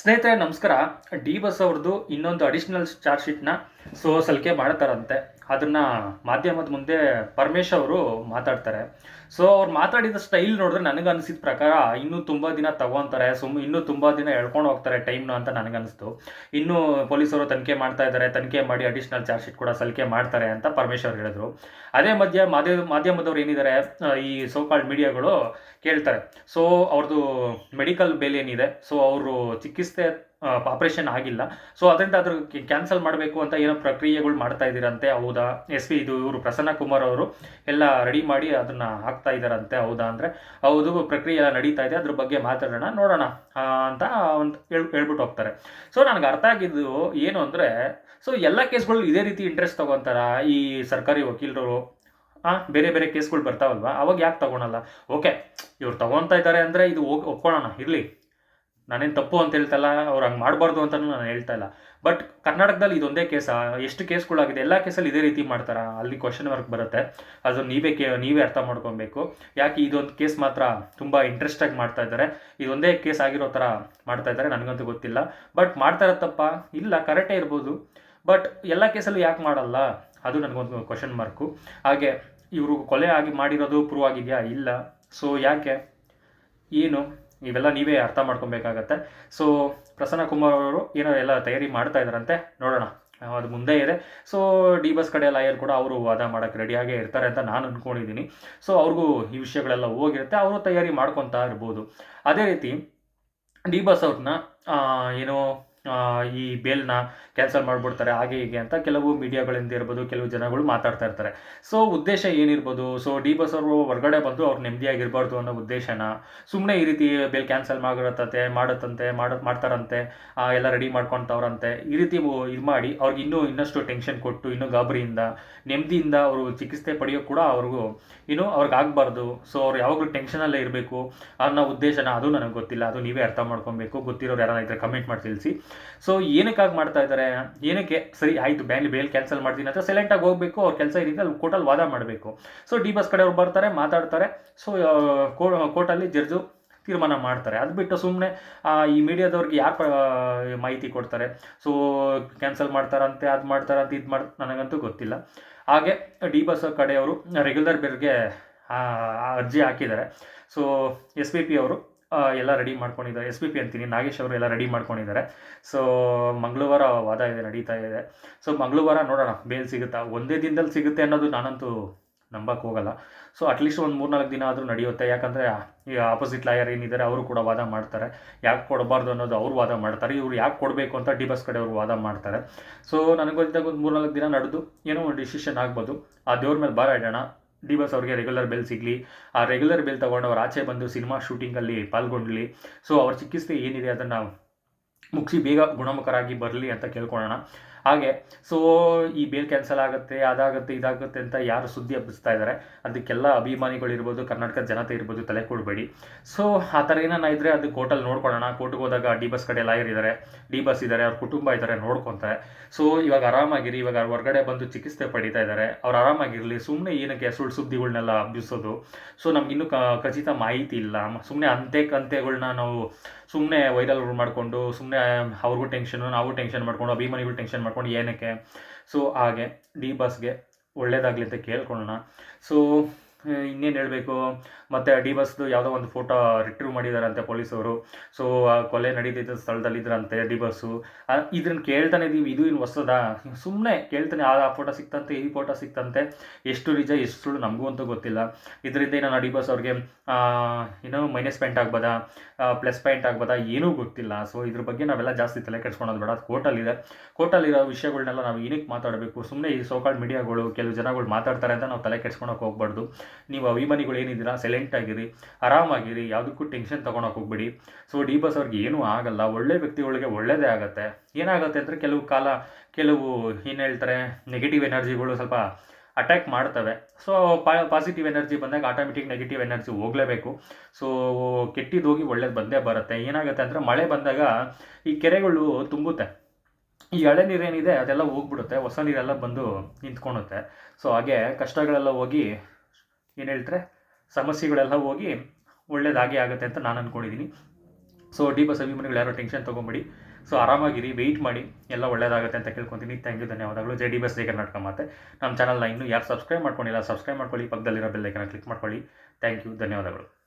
ಸ್ನೇಹಿತರೆ ನಮಸ್ಕಾರ. D boss ಅವ್ರದ್ದು ಇನ್ನೊಂದು ಅಡಿಷನಲ್ ಚಾರ್ಜ್ ಶೀಟ್‌ನ ಸಲ್ಲಿಕೆ ಮಾಡ್ತಾರಂತೆ. ಅದನ್ನ ಮಾಧ್ಯಮದ ಮುಂದೆ ಪರಮೇಶ್ ಅವರು ಮಾತಾಡ್ತಾರೆ. ಅವ್ರು ಮಾತಾಡಿದ ಸ್ಟೈಲ್ ನೋಡಿದ್ರೆ ನನಗನ್ಸಿದ ಪ್ರಕಾರ ಇನ್ನೂ ತುಂಬಾ ದಿನ ತಗೊಂತಾರೆ. ಇನ್ನೂ ತುಂಬಾ ದಿನ ಎಳ್ಕೊಂಡು ಹೋಗ್ತಾರೆ ಟೈಮ್‌ನ ಅಂತ ನನಗನ್ನಿಸ್ತು. ಇನ್ನೂ ಪೊಲೀಸರು ತನಿಖೆ ಮಾಡ್ತಾ ಇದ್ದಾರೆ. ತನಿಖೆ ಮಾಡಿ ಅಡಿಷನಲ್ ಚಾರ್ಜ್ ಶೀಟ್ ಕೂಡ ಸಲ್ಲಿಕೆ ಮಾಡ್ತಾರೆ ಅಂತ ಪರಮೇಶ್ ಅವರು ಹೇಳಿದ್ರು. ಅದೇ ಮಧ್ಯ ಮಾಧ್ಯಮದವ್ರು ಏನಿದ್ದಾರೆ, ಈ ಸೋ ಕಾಲ್ಡ್ ಮೀಡಿಯಾಗಳು ಕೇಳ್ತಾರೆ. ಅವ್ರದ್ದು ಮೆಡಿಕಲ್ ಬೇಲ್ ಏನಿದೆ, ಅವರು ಚಿಕಿತ್ಸೆ ಆಪರೇಷನ್ ಆಗಿಲ್ಲ. ಅದರಿಂದ ಅದ್ರ ಕ್ಯಾನ್ಸಲ್ ಮಾಡಬೇಕು ಅಂತ ಏನೋ ಪ್ರಕ್ರಿಯೆಗಳು ಮಾಡ್ತಾ ಇದ್ದೀರಂತೆ, ಹೌದಾ? ಇವರು ಪ್ರಸನ್ನ ಕುಮಾರ್ ಅವರು ಎಲ್ಲ ರೆಡಿ ಮಾಡಿ ಅದನ್ನ ಹಾಕ್ತಾ ಇದ್ದಾರಂತೆ, ಹೌದಾ ಅಂದ್ರೆ ಹೌದು, ಪ್ರಕ್ರಿಯೆ ಎಲ್ಲ ನಡೀತಾ ಇದೆ, ಅದ್ರ ಬಗ್ಗೆ ಮಾತಾಡೋಣ, ನೋಡೋಣ ಅಂತ ಹೇಳ್ಬಿಟ್ಟು ಹೋಗ್ತಾರೆ. ನನಗೆ ಅರ್ಥ ಆಗಿದ್ದು ಏನು ಅಂದ್ರೆ, ಎಲ್ಲ ಕೇಸ್ಗಳು ಇದೇ ರೀತಿ ಇಂಟ್ರೆಸ್ಟ್ ತಗೊಂತಾರ ಈ ಸರ್ಕಾರಿ ವಕೀಲರು. ಬೇರೆ ಬೇರೆ ಕೇಸ್ಗಳು ಬರ್ತಾವಲ್ವಾ, ಅವಾಗ ಯಾಕೆ ತಗೊಳಲ್ಲ? ಓಕೆ, ಇವ್ರು ತಗೊತಾ ಇದ್ದಾರೆ ಅಂದರೆ ಇದು ಒಪ್ಕೊಳ್ಳೋಣ, ಇರಲಿ. ನಾನೇನು ತಪ್ಪು ಅಂತ ಹೇಳ್ತಾ ಇಲ್ಲ, ಅವ್ರು ಹಂಗೆ ಮಾಡಬಾರ್ದು ಅಂತಲೂ ನಾನು ಹೇಳ್ತಾ ಇಲ್ಲ. ಬಟ್ ಕರ್ನಾಟಕದಲ್ಲಿ ಇದೊಂದೇ ಕೇಸಾ? ಎಷ್ಟು ಕೇಸ್ಗಳಾಗಿದೆ? ಎಲ್ಲ ಕೇಸಲ್ಲಿ ಇದೇ ರೀತಿ ಮಾಡ್ತಾರಾ? ಅಲ್ಲಿ ಕ್ವಶನ್ ಮಾರ್ಕ್ ಬರುತ್ತೆ. ಅದು ನೀವೇ ಅರ್ಥ ಮಾಡ್ಕೊಬೇಕು. ಯಾಕೆ ಇದೊಂದು ಕೇಸ್ ಮಾತ್ರ ತುಂಬ ಇಂಟ್ರೆಸ್ಟಾಗಿ ಮಾಡ್ತಾ ಇದ್ದಾರೆ, ಇದೊಂದೇ ಕೇಸ್ ಆಗಿರೋ ಥರ ಮಾಡ್ತಾ ಇದ್ದಾರೆ, ನನಗಂತೂ ಗೊತ್ತಿಲ್ಲ. ಬಟ್ ಮಾಡ್ತಾ ತಪ್ಪ ಇಲ್ಲ, ಕರೆಕ್ಟೇ ಇರ್ಬೋದು. ಬಟ್ ಎಲ್ಲ ಕೇಸಲ್ಲೂ ಯಾಕೆ ಮಾಡಲ್ಲ? ಅದು ನನಗೊಂದು ಕ್ವಶನ್ ಮಾರ್ಕು. ಹಾಗೆ ಇವರು ಕೊಲೆ ಮಾಡಿರೋದು ಪ್ರೂವ್ ಆಗಿದೆಯಾ? ಇಲ್ಲ. ಯಾಕೆ? ಏನು? ಇವೆಲ್ಲ ನೀವೇ ಅರ್ಥ ಮಾಡ್ಕೊಬೇಕಾಗತ್ತೆ. ಪ್ರಸನ್ನ ಕುಮಾರ್ ಅವರು ಏನೋ ಎಲ್ಲ ತಯಾರಿ ಮಾಡ್ತಾ ಇದ್ದಾರಂತೆ, ನೋಡೋಣ, ಅದು ಮುಂದೆ ಇದೆ. ಡಿ ಬಸ್ ಕಡೆ ಲಾಯರ್ ಕೂಡ ಅವರು ವಾದ ಮಾಡೋಕ್ಕೆ ರೆಡಿಯಾಗೇ ಇರ್ತಾರೆ ಅಂತ ನಾನು ಅಂದ್ಕೊಂಡಿದ್ದೀನಿ. ಅವ್ರಿಗೂ ಈ ವಿಷಯಗಳೆಲ್ಲ ಹೋಗಿರುತ್ತೆ, ಅವರು ತಯಾರಿ ಮಾಡ್ಕೊತಾ ಇರ್ಬೋದು. ಅದೇ ರೀತಿ ಡಿ ಬಸ್ ಅವ್ರನ್ನ ಏನೋ ಈ ಬೇಲ್ನ ಕ್ಯಾನ್ಸಲ್ ಮಾಡಿಬಿಡ್ತಾರೆ, ಹಾಗೆ ಹೀಗೆ ಅಂತ ಕೆಲವು ಮೀಡಿಯಾಗಳಿಂದ ಇರ್ಬೋದು, ಕೆಲವು ಜನಗಳು ಮಾತಾಡ್ತಾ ಇರ್ತಾರೆ. ಉದ್ದೇಶ ಏನಿರ್ಬೋದು? ಡಿ ಬಸ್ ಅವರು ಹೊರಗಡೆ ಬಂದು ಅವ್ರು ನೆಮ್ಮದಿಯಾಗಿರ್ಬಾರ್ದು ಅನ್ನೋ ಉದ್ದೇಶನ, ಸುಮ್ಮನೆ ಈ ರೀತಿ ಬೇಲ್ ಕ್ಯಾನ್ಸಲ್ ಮಾಡ್ತಾರಂತೆ, ಎಲ್ಲ ರೆಡಿ ಮಾಡ್ಕೊತವ್ರಂತೆ, ಈ ರೀತಿ ಇದು ಮಾಡಿ ಅವ್ರಿಗೆ ಇನ್ನಷ್ಟು ಟೆನ್ಷನ್ ಕೊಟ್ಟು, ಇನ್ನೂ ಗಾಬರಿಯಿಂದ ನೆಮ್ಮದಿಯಿಂದ ಅವರು ಚಿಕಿತ್ಸೆ ಪಡೆಯೋ ಕೂಡ ಅವ್ರಿಗೆ ಆಗಬಾರ್ದು. ಅವ್ರು ಯಾವಾಗಲೂ ಟೆನ್ಷನಲ್ಲೇ ಇರಬೇಕು ಅನ್ನೋ ಉದ್ದೇಶನ, ಅದು ನನಗೆ ಗೊತ್ತಿಲ್ಲ. ಅದು ನೀವೇ ಅರ್ಥ ಮಾಡ್ಕೊಬೇಕು. ಗೊತ್ತಿರೋರು ಯಾರು ಇದ್ರೆ ಕಮೆಂಟ್ ಮಾಡಿ ತಿಳಿಸಿ. ಏನಕ್ಕಾಗಿ ಮಾಡ್ತಾ ಇದ್ದಾರೆ? ಏನಕ್ಕೆ? ಸರಿ ಆಯಿತು, ಬೇಲ್ ಕ್ಯಾನ್ಸಲ್ ಮಾಡ್ತೀನಿ ಅಂತ ಸೈಲೆಂಟಾಗಿ ಹೋಗಬೇಕು. ಅವ್ರ ಕೆಲಸ ಏನಿದೆ ಅಲ್ಲಿ ಕೋರ್ಟಲ್ಲಿ ವಾದ ಮಾಡಬೇಕು. ಡಿ ಬಸ್ ಕಡೆಯವ್ರು ಬರ್ತಾರೆ, ಮಾತಾಡ್ತಾರೆ. ಕೋರ್ಟಲ್ಲಿ ಜಡ್ಜು ತೀರ್ಮಾನ ಮಾಡ್ತಾರೆ. ಅದು ಬಿಟ್ಟು ಸುಮ್ಮನೆ ಈ ಮೀಡಿಯಾದವ್ರಿಗೆ ಯಾರು ಮಾಹಿತಿ ಕೊಡ್ತಾರೆ? ಕ್ಯಾನ್ಸಲ್ ಮಾಡ್ತಾರಂತೆ, ಅದು ಮಾಡ್ತಾರಂತೆ, ಇದು ನನಗಂತೂ ಗೊತ್ತಿಲ್ಲ. ಹಾಗೆ ಡಿ ಬಸ್ ಕಡೆಯವರು ರೆಗ್ಯುಲರ್ ಬೇಲ್ಗೆ ಅರ್ಜಿ ಹಾಕಿದ್ದಾರೆ. ಎಸ್ ಪಿ ಪಿ ಅವರು ಎಲ್ಲ ರೆಡಿ ಮಾಡ್ಕೊಂಡಿದ್ದಾರೆ. ಎಸ್ ಪಿ ಪಿ ಅಂತೀನಿ, ನಾಗೇಶ್ ಅವರು ಎಲ್ಲ ರೆಡಿ ಮಾಡ್ಕೊಂಡಿದ್ದಾರೆ. ಮಂಗಳವಾರ ವಾದ ನಡೀತಾ ಇದೆ. ಮಂಗಳವಾರ ನೋಡೋಣ ಬೇಲ್ ಸಿಗುತ್ತಾ. ಒಂದೇ ದಿನದಲ್ಲಿ ಸಿಗುತ್ತೆ ಅನ್ನೋದು ನಾನಂತೂ ನಂಬಕ್ಕೆ ಹೋಗಲ್ಲ. ಅಟ್ಲೀಸ್ಟ್ ಒಂದು 3-4 ದಿನ ಆದರೂ ನಡೆಯುತ್ತೆ. ಯಾಕಂದರೆ ಈ ಆಪೋಸಿಟ್ ಲಾಯರ್ ಏನಿದ್ದಾರೆ ಅವರು ಕೂಡ ವಾದ ಮಾಡ್ತಾರೆ. ಯಾಕೆ ಕೊಡಬಾರ್ದು ಅನ್ನೋದು ಅವ್ರು ವಾದ ಮಾಡ್ತಾರೆ, ಇವ್ರು ಯಾಕೆ ಕೊಡಬೇಕು ಅಂತ ಡಿ ಬಸ್ ಕಡೆಯವರು ವಾದ ಮಾಡ್ತಾರೆ. ನನಗೆ ಗೊತ್ತಿದ್ದಾಗ ಒಂದು 3-4 ದಿನ ನಡೆದು ಏನೋ ಒಂದು ಡಿಸಿಷನ್ ಆಗ್ಬೋದು. ಆ ದೇವ್ರ ಮೇಲೆ ಭಾರ ಇಡೋಣ, ಡಿ ಬಸ್ ಅವ್ರಿಗೆ ರೆಗ್ಯುಲರ್ ಬೇಲ್ ಸಿಗಲಿ. ಆ ರೆಗ್ಯುಲರ್ ಬೇಲ್ ತೊಗೊಂಡು ಅವ್ರು ಆಚೆ ಬಂದು ಸಿನಿಮಾ ಶೂಟಿಂಗಲ್ಲಿ ಪಾಲ್ಗೊಳ್ಳಿ. ಅವ್ರ ಚಿಕಿತ್ಸೆ ಏನಿದೆ ಅದನ್ನು ಮುಗಿಸಿ ಬೇಗ ಗುಣಮುಖರಾಗಿ ಬರಲಿ ಅಂತ ಕೇಳ್ಕೊಳ್ಳೋಣ. ಹಾಗೆ ಈ ಬೇಲ್ ಕ್ಯಾನ್ಸಲ್ ಆಗುತ್ತೆ, ಅದಾಗುತ್ತೆ, ಇದಾಗುತ್ತೆ ಅಂತ ಯಾರು ಸುದ್ದಿ ಹಬ್ಬಿಸ್ತಾ ಇದ್ದಾರೆ, ಅದಕ್ಕೆಲ್ಲ ಅಭಿಮಾನಿಗಳಿರ್ಬೋದು, ಕರ್ನಾಟಕದ ಜನತೆ ಇರ್ಬೋದು, ತಲೆ ಕೊಡಬೇಡಿ. ಆ ಥರ ಏನಾನ ಇದ್ದರೆ ಅದು ಕೋರ್ಟಲ್ಲಿ ನೋಡ್ಕೊಳ್ಳೋಣ. ಕೋರ್ಟ್ಗೆ ಹೋದಾಗ ಡಿ ಬಸ್ ಕಡೆ ಲಾಯರ್ ಇದ್ದಾರೆ, ಡಿ ಬಸ್ ಇದ್ದಾರೆ, ಅವ್ರ ಕುಟುಂಬ ಇದ್ದಾರೆ, ನೋಡ್ಕೊತಾರೆ. ಇವಾಗ ಆರಾಮಾಗಿರಿ. ಇವಾಗ ಹೊರಗಡೆ ಬಂದು ಚಿಕಿತ್ಸೆ ಪಡಿತಾ ಇದ್ದಾರೆ, ಅವ್ರು ಆರಾಮಾಗಿರಲಿ. ಸುಮ್ಮನೆ ಏನಕ್ಕೆ ಸುಳ್ಳು ಸುದ್ದಿಗಳನ್ನೆಲ್ಲ ಹಬ್ಬಿಸೋದು? ನಮ್ಗಿನ್ನೂ ಖಚಿತ ಮಾಹಿತಿ ಇಲ್ಲ. ಸುಮ್ಮನೆ ಅಂತೆಗಳನ್ನ ನಾವು ಸುಮ್ಮನೆ ವೈರಲ್ ಮಾಡಿಕೊಂಡು, ಸುಮ್ಮನೆ ಅವ್ರಿಗೂ ಟೆನ್ಷನು, ನಾವು ಟೆನ್ಷನ್ ಮಾಡ್ಕೊಂಡು, ಅಭಿಮಾನಿಗಳು ಟೆನ್ಷನ್ ಮಾಡ್ಕೊಂಡು ಏನಕ್ಕೆ? ಹಾಗೆ ಡಿ ಬಸ್ಗೆ ಒಳ್ಳೇದಾಗಲಿ ಅಂತ ಕೇಳ್ಕೊಳ್ಳೋಣ. ಇನ್ನೇನು ಹೇಳಬೇಕು? ಮತ್ತು ಡಿ ಬಸ್ದು ಯಾವುದೋ ಒಂದು ಫೋಟೋ ರಿಟ್ರೀವ್ ಮಾಡಿದಾರಂತೆ ಪೊಲೀಸವರು. ಕೊಲೆ ನಡೀತಿದ್ದ ಸ್ಥಳದಲ್ಲಿದ್ದರಂತೆ ಡಿ ಬಸ್ಸು. ಇದನ್ನು ಕೇಳ್ತಾನೆ ಇದ್ದೀವಿ, ಇದು ಏನು ಹೊಸದಾ? ಸುಮ್ಮನೆ ಕೇಳ್ತಾನೆ, ಆ ಫೋಟೋ ಸಿಕ್ತಂತೆ, ಈ ಫೋಟೋ ಸಿಕ್ತಂತೆ. ಎಷ್ಟು ನಿಜ ಎಷ್ಟು ಸುಳ್ಳು ನಮಗೂ ಅಂತೂ ಗೊತ್ತಿಲ್ಲ. ಇದರಿಂದ ಏನೋ ಡಿ ಬಸ್ ಅವ್ರಿಗೆ ಏನೋ ಮೈನಸ್ ಪಾಯಿಂಟ್ ಆಗ್ಬೋದಾ, ಪ್ಲಸ್ ಪಾಯಿಂಟ್ ಆಗ್ಬೋದಾ, ಏನೂ ಗೊತ್ತಿಲ್ಲ. ಇದ್ರ ಬಗ್ಗೆ ನಾವೆಲ್ಲ ಜಾಸ್ತಿ ತಲೆ ಕೆಡ್ಸ್ಕೊಳೋದು ಬೇಡ. ಕೋರ್ಟಲ್ಲಿರೋ ವಿಷಯಗಳನ್ನೆಲ್ಲ ನಾವು ಏನಕ್ಕೆ ಮಾತಾಡಬೇಕು? ಸುಮ್ಮನೆ ಈ ಸೋಕಾಲ್ಡ್ ಮೀಡಿಯಾಗಳು, ಕೆಲವು ಜನಗಳು ಮಾತಾಡ್ತಾರೆ ಅಂತ ನಾವು ತಲೆ ಕೆಡ್ಸ್ಕೊಳಕ್ಕೆ ಹೋಗ್ಬಾರ್ದು. ನೀವು ಅಭಿಮಾನಿಗಳು ಏನಿದ್ದೀರಾ, ಸೈಲೆಂಟ್ ಆಗಿರಿ, ಆರಾಮಾಗಿರಿ, ಯಾವುದಕ್ಕೂ ಟೆನ್ಷನ್ ತೊಗೊಳಕ್ಕೆ ಹೋಗ್ಬೇಡಿ. ಡಿ ಬಸ್ ಅವ್ರಿಗೆ ಏನೂ ಆಗಲ್ಲ. ಒಳ್ಳೆ ವ್ಯಕ್ತಿಗಳಿಗೆ ಒಳ್ಳೆಯದೇ ಆಗುತ್ತೆ. ಏನಾಗುತ್ತೆ ಅಂದರೆ ಕೆಲವು ಏನು ಹೇಳ್ತಾರೆ, ನೆಗೆಟಿವ್ ಎನರ್ಜಿಗಳು ಸ್ವಲ್ಪ ಅಟ್ಯಾಕ್ ಮಾಡ್ತವೆ. ಪಾಸಿಟಿವ್ ಎನರ್ಜಿ ಬಂದಾಗ ಆಟೋಮೆಟಿಕ್ ನೆಗೆಟಿವ್ ಎನರ್ಜಿ ಹೋಗಲೇಬೇಕು. ಕೆಟ್ಟಿದ್ದು ಹೋಗಿ ಒಳ್ಳೇದು ಬಂದೇ ಬರುತ್ತೆ. ಏನಾಗುತ್ತೆ ಅಂದರೆ ಮಳೆ ಬಂದಾಗ ಈ ಕೆರೆಗಳು ತುಂಬುತ್ತೆ, ಈ ಹಳೆ ನೀರೇನಿದೆ ಅದೆಲ್ಲ ಹೋಗ್ಬಿಡುತ್ತೆ, ಹೊಸ ನೀರೆಲ್ಲ ಬಂದು ನಿಂತ್ಕೊಳುತ್ತೆ. ಹಾಗೆ ಕಷ್ಟಗಳೆಲ್ಲ ಹೋಗಿ ಏನು ಹೇಳ್ತಾರೆ, ಸಮಸ್ಯೆಗಳೆಲ್ಲ ಹೋಗಿ ಒಳ್ಳೇದಾಗೇ ಆಗುತ್ತೆ ಅಂತ ನಾನು ಅಂದ್ಕೊಂಡಿದ್ದೀನಿ. ಸೊ ಡಿ ಬಸ್ ಅಭಿಮಾನಿಗಳು ಯಾರೋ ಟೆನ್ಷನ್ ತೊಗೊಂಬಿಡಿ. ಸೊ ಆರಾಮಾಗಿರಿ, ವೆಯ್ಟ್ ಮಾಡಿ, ಎಲ್ಲ ಒಳ್ಳೇದಾಗುತ್ತೆ ಅಂತ ಕೇಳ್ಕೊತೀನಿ. ಥ್ಯಾಂಕ್ ಯು, ಧನ್ಯವಾದಗಳು. ಜೈ ಡಿ ಬಸ್ ಜೈ ಕರ್ನಾಟಕ. ಮತ್ತೆ ನಮ್ಮ ಚಾನಲ್ನ ಇನ್ನೂ ಯಾರು ಸಬ್ಸ್ಕ್ರೈಬ್ ಮಾಡ್ಕೊಂಡಿಲ್ಲ, ಸಬ್ಸ್ಕ್ರೈಬ್ ಮಾಡ್ಕೊಳ್ಳಿ, ಪಕ್ಕದಲ್ಲಿರೋ ಬೆಲ್ ಐಕನ್ನ ಕ್ಲಿಕ್ ಮಾಡ್ಕೊಳ್ಳಿ. ಥ್ಯಾಂಕ್ ಯು, ಧನ್ಯವಾದಗಳು.